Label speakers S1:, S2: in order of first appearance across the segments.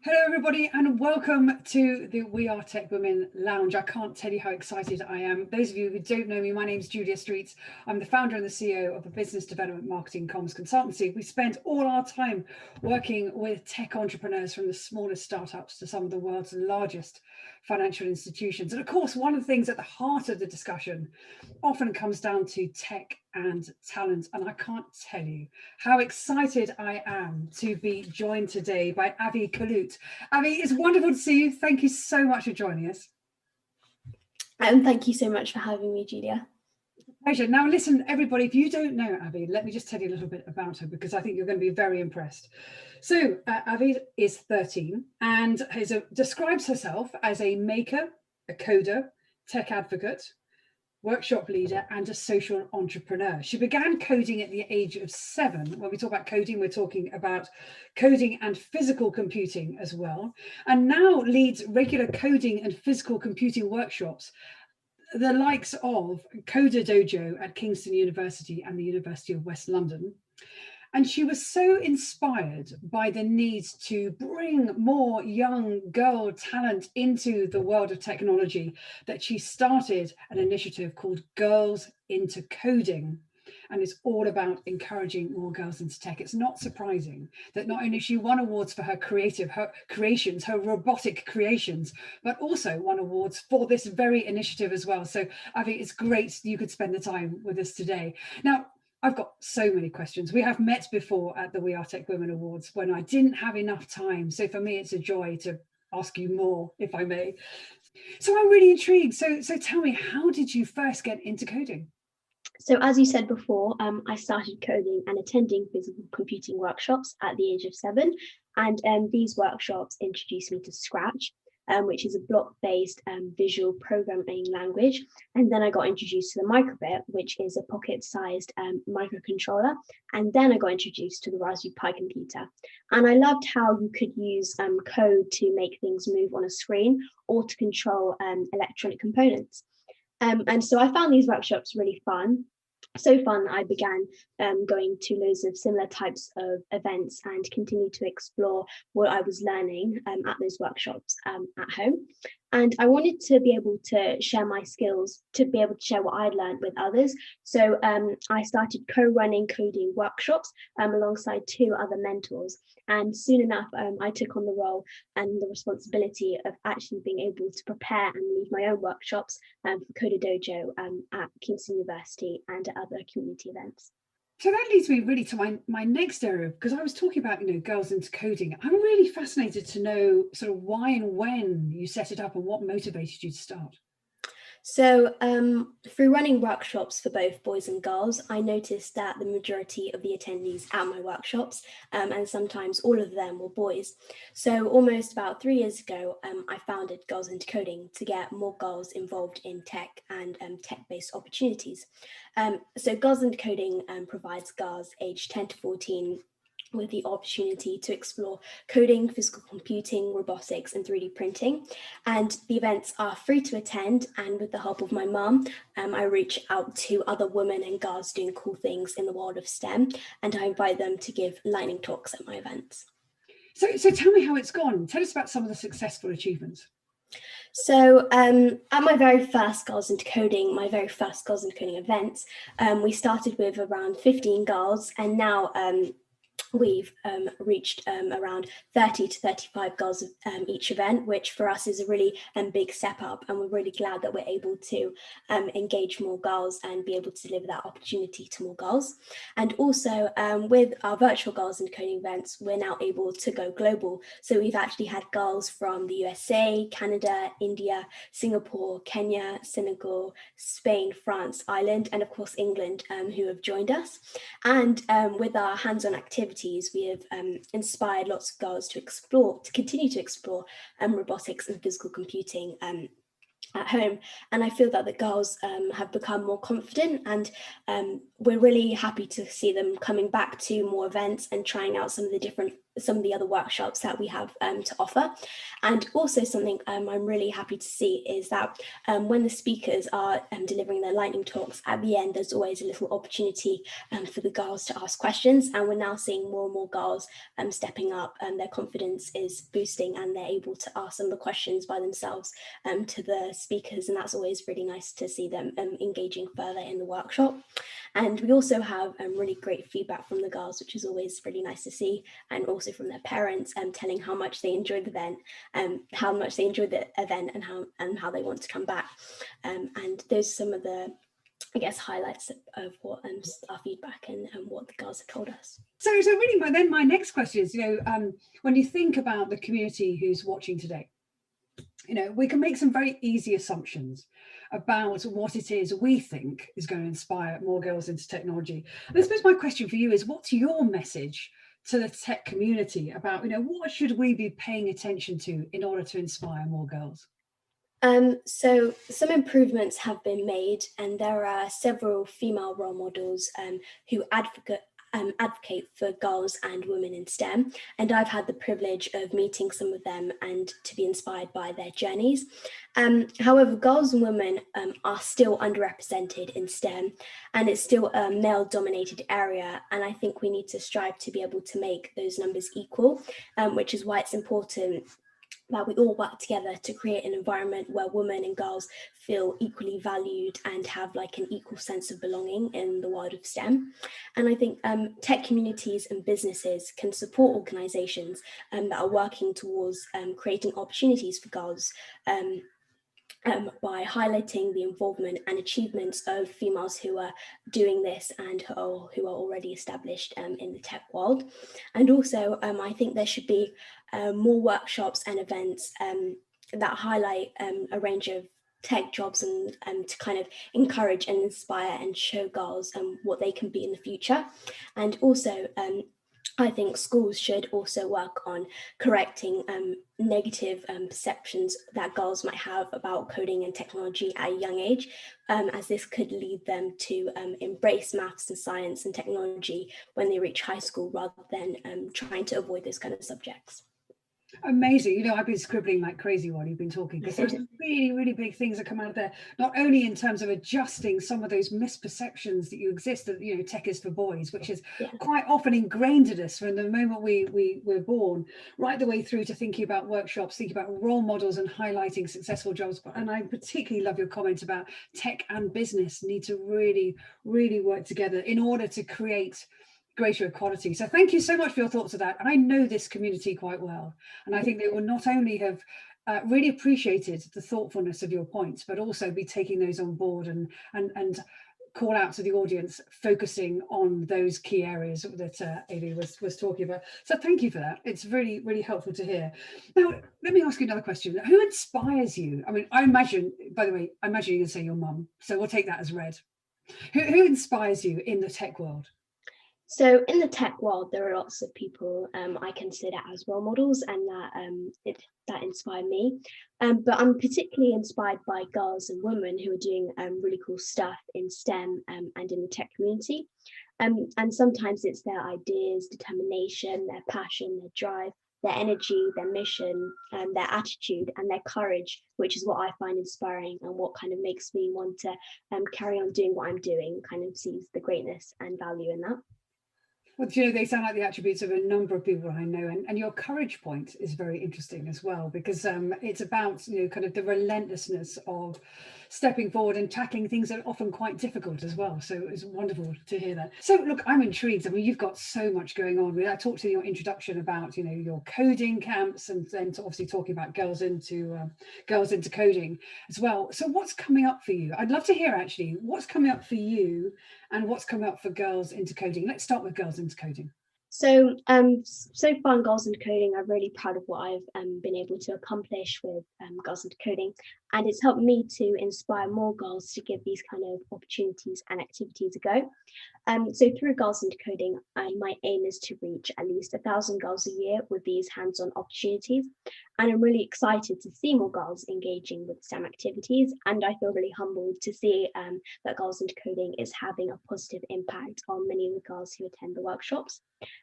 S1: Hello everybody and welcome to the We Are Tech Women Lounge. I can't tell you how excited I am. Those of you who don't know me, my name is Julia Streets. I'm the founder and the CEO of a business development marketing comms consultancy. We spend all our time working with tech entrepreneurs from the smallest startups to some of the world's largest financial institutions. And of course, one of the things at the heart of the discussion often comes down to tech and talent. And I can't tell you how excited I am to be joined today by Avye'e. Avye'e, it's wonderful to see you. Thank you so much for joining us.
S2: Thank you so much for having me, Julia.
S1: Pleasure. Now, listen, everybody, if you don't know Avye'e, let me just tell you a little bit about her because I think you're going to be very impressed. So, Avye'e is 13 and describes herself as a maker, a coder, tech advocate, workshop leader, and a social entrepreneur. She began coding at the age of 7. When we talk about coding, we're talking about coding and physical computing as well, and now leads regular coding and physical computing workshops, the likes of Coder Dojo at Kingston University and the University of West London. And she was so inspired by the need to bring more young girl talent into the world of technology that she started an initiative called Girls into Coding. And it's all about encouraging more girls into tech. It's not surprising that not only she won awards for her creations, her robotic creations, but also won awards for this very initiative as well. So I think it's great you could spend the time with us today. Now, I've got so many questions. We have met before at the We Are Tech Women Awards when I didn't have enough time. So for me, it's a joy to ask you more, if I may. So I'm really intrigued. So tell me, how did you first get into coding?
S2: So as you said before, I started coding and attending physical computing workshops at the age of 7. And these workshops introduced me to Scratch, which is a block-based visual programming language. And then I got introduced to the microbit, which is a pocket-sized microcontroller. And then I got introduced to the Raspberry Pi computer. And I loved how you could use code to make things move on a screen or to control electronic components. And so I found these workshops really fun. So fun, I began going to loads of similar types of events and continued to explore what I was learning at those workshops at home. And I wanted to be able to share my skills, to be able to share what I'd learned with others. So I started co-running coding workshops alongside 2 other mentors. And soon enough, I took on the role and the responsibility of actually being able to prepare and lead my own workshops for Coder Dojo at Kingston University and at other community events.
S1: So that leads me really to my next area, because I was talking about, girls into coding. I'm really fascinated to know sort of why and when you set it up and what motivated you to start.
S2: So through running workshops for both boys and girls, I noticed that the majority of the attendees at my workshops, and sometimes all of them, were boys. So almost about 3 years ago, I founded Girls into Coding to get more girls involved in tech and tech-based opportunities. So Girls into Coding provides girls aged 10 to 14 with the opportunity to explore coding, physical computing, robotics, and 3D printing. And the events are free to attend. And with the help of my mum, I reach out to other women and girls doing cool things in the world of STEM. And I invite them to give lightning talks at my events.
S1: So tell me how it's gone. Tell us about some of the successful achievements.
S2: So at my very first Girls into Coding, events, we started with around 15 girls, and now we've reached around 30 to 35 girls each event, which for us is a really big step up, and we're really glad that we're able to engage more girls and be able to deliver that opportunity to more girls. And also with our virtual Girls into Coding events, we're now able to go global. So we've actually had girls from the USA, Canada, India, Singapore, Kenya, Senegal, Spain, France, Ireland, and of course England who have joined us. And with our hands-on activities, we have inspired lots of girls to continue to explore robotics and physical computing at home. And I feel that the girls have become more confident, and we're really happy to see them coming back to more events and trying out some of the other workshops that we have to offer. And also something I'm really happy to see is that when the speakers are delivering their lightning talks, at the end there's always a little opportunity for the girls to ask questions, and we're now seeing more and more girls stepping up, and their confidence is boosting and they're able to ask some of the questions by themselves to the speakers, and that's always really nice to see them engaging further in the workshop. And we also have really great feedback from the girls, which is always really nice to see, and also from their parents telling how much they enjoyed the event, and how they want to come back. And those are some of the, I guess, highlights of what our feedback and what the girls have told us.
S1: So really, then my next question is, when you think about the community who's watching today, we can make some very easy assumptions about what it is we think is going to inspire more girls into technology. And I suppose my question for you is, what's your message to the tech community about, what should we be paying attention to in order to inspire more girls?
S2: So some improvements have been made, and there are several female role models who advocate for girls and women in STEM, and I've had the privilege of meeting some of them and to be inspired by their journeys. However, girls and women are still underrepresented in STEM, and it's still a male-dominated area, and I think we need to strive to be able to make those numbers equal, which is why it's important that we all work together to create an environment where women and girls feel equally valued and have like an equal sense of belonging in the world of STEM. And I think tech communities and businesses can support organisations that are working towards creating opportunities for girls by highlighting the involvement and achievements of females who are doing this and who are already established in the tech world. And also, I think there should be more workshops and events that highlight a range of tech jobs and to kind of encourage and inspire and show girls what they can be in the future. And also, I think schools should also work on correcting negative perceptions that girls might have about coding and technology at a young age, as this could lead them to embrace maths and science and technology when they reach high school, rather than trying to avoid those kind of subjects.
S1: Amazing. I've been scribbling like crazy while you've been talking, because there's some really, really big things that come out of there, not only in terms of adjusting some of those misperceptions that exist that, tech is for boys, which is quite often ingrained in us from the moment we were born, right the way through to thinking about workshops, thinking about role models and highlighting successful jobs. And I particularly love your comment about tech and business need to really, really work together in order to create greater equality. So thank you so much for your thoughts of that. I know this community quite well, and I think they will not only have really appreciated the thoughtfulness of your points, but also be taking those on board and call out to the audience, focusing on those key areas that Avye'e was talking about. So thank you for that. It's really, really helpful to hear. Now, let me ask you another question. Who inspires you? I mean, I imagine, by the way, you're going to say your mum, so we'll take that as read. Who inspires you in the tech world?
S2: So in the tech world, there are lots of people I consider as role models, and that inspire me. But I'm particularly inspired by girls and women who are doing really cool stuff in STEM and in the tech community. And sometimes it's their ideas, determination, their passion, their drive, their energy, their mission, their attitude, and their courage, which is what I find inspiring and what kind of makes me want to carry on doing what I'm doing, kind of sees the greatness and value in that.
S1: Well, they sound like the attributes of a number of people I know, and your courage point is very interesting as well, because it's about kind of the relentlessness of stepping forward and tackling things that are often quite difficult as well. So it's wonderful to hear that. So look, I'm intrigued. I mean, you've got so much going on. I talked in your introduction about your coding camps, and then obviously talking about girls into coding as well. So what's coming up for you? I'd love to hear actually what's coming up for you and what's coming up for girls into coding. Let's start with girls into coding.
S2: So far in Girls into Coding, I'm really proud of what I've been able to accomplish with Girls into Coding, and it's helped me to inspire more girls to give these kind of opportunities and activities a go. So through Girls into Coding, my aim is to reach at least 1,000 girls a year with these hands-on opportunities, And I'm really excited to see more girls engaging with STEM activities. And I feel really humbled to see that Girls into Coding is having a positive impact on many of the girls who attend the workshops.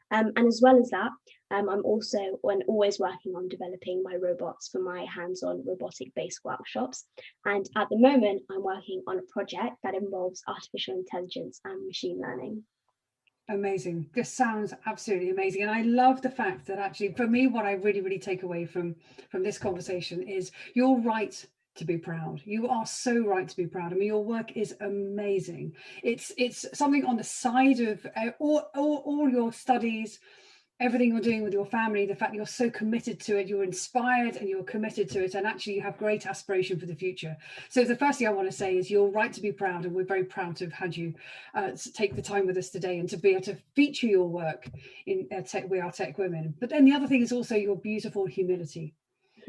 S2: And as well as that, I'm also always working on developing my robots for my hands-on robotic-based workshops. And at the moment, I'm working on a project that involves artificial intelligence and machine learning.
S1: Amazing. This sounds absolutely amazing. And I love the fact that actually, for me, what I really take away from this conversation is you're right to be proud. You are so right to be proud. I mean, your work is amazing. It's something on the side of all your studies, everything you're doing with your family, the fact that you're so committed to it, you're inspired and you're committed to it, and actually you have great aspiration for the future. So the first thing I want to say is you're right to be proud, and we're very proud to have had you take the time with us today and to be able to feature your work in We Are Tech Women. But then the other thing is also your beautiful humility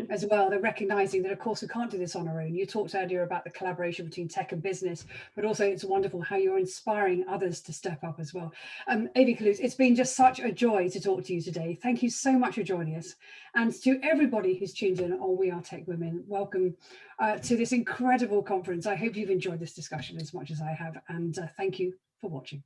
S1: as well. They're recognizing that, of course, we can't do this on our own. You talked earlier about the collaboration between tech and business, but also it's wonderful how you're inspiring others to step up as well. Avye'e, it's been just such a joy to talk to you today. Thank you so much for joining us. And to everybody who's tuned in on We Are Tech Women, welcome to this incredible conference. I hope you've enjoyed this discussion as much as I have, and thank you for watching.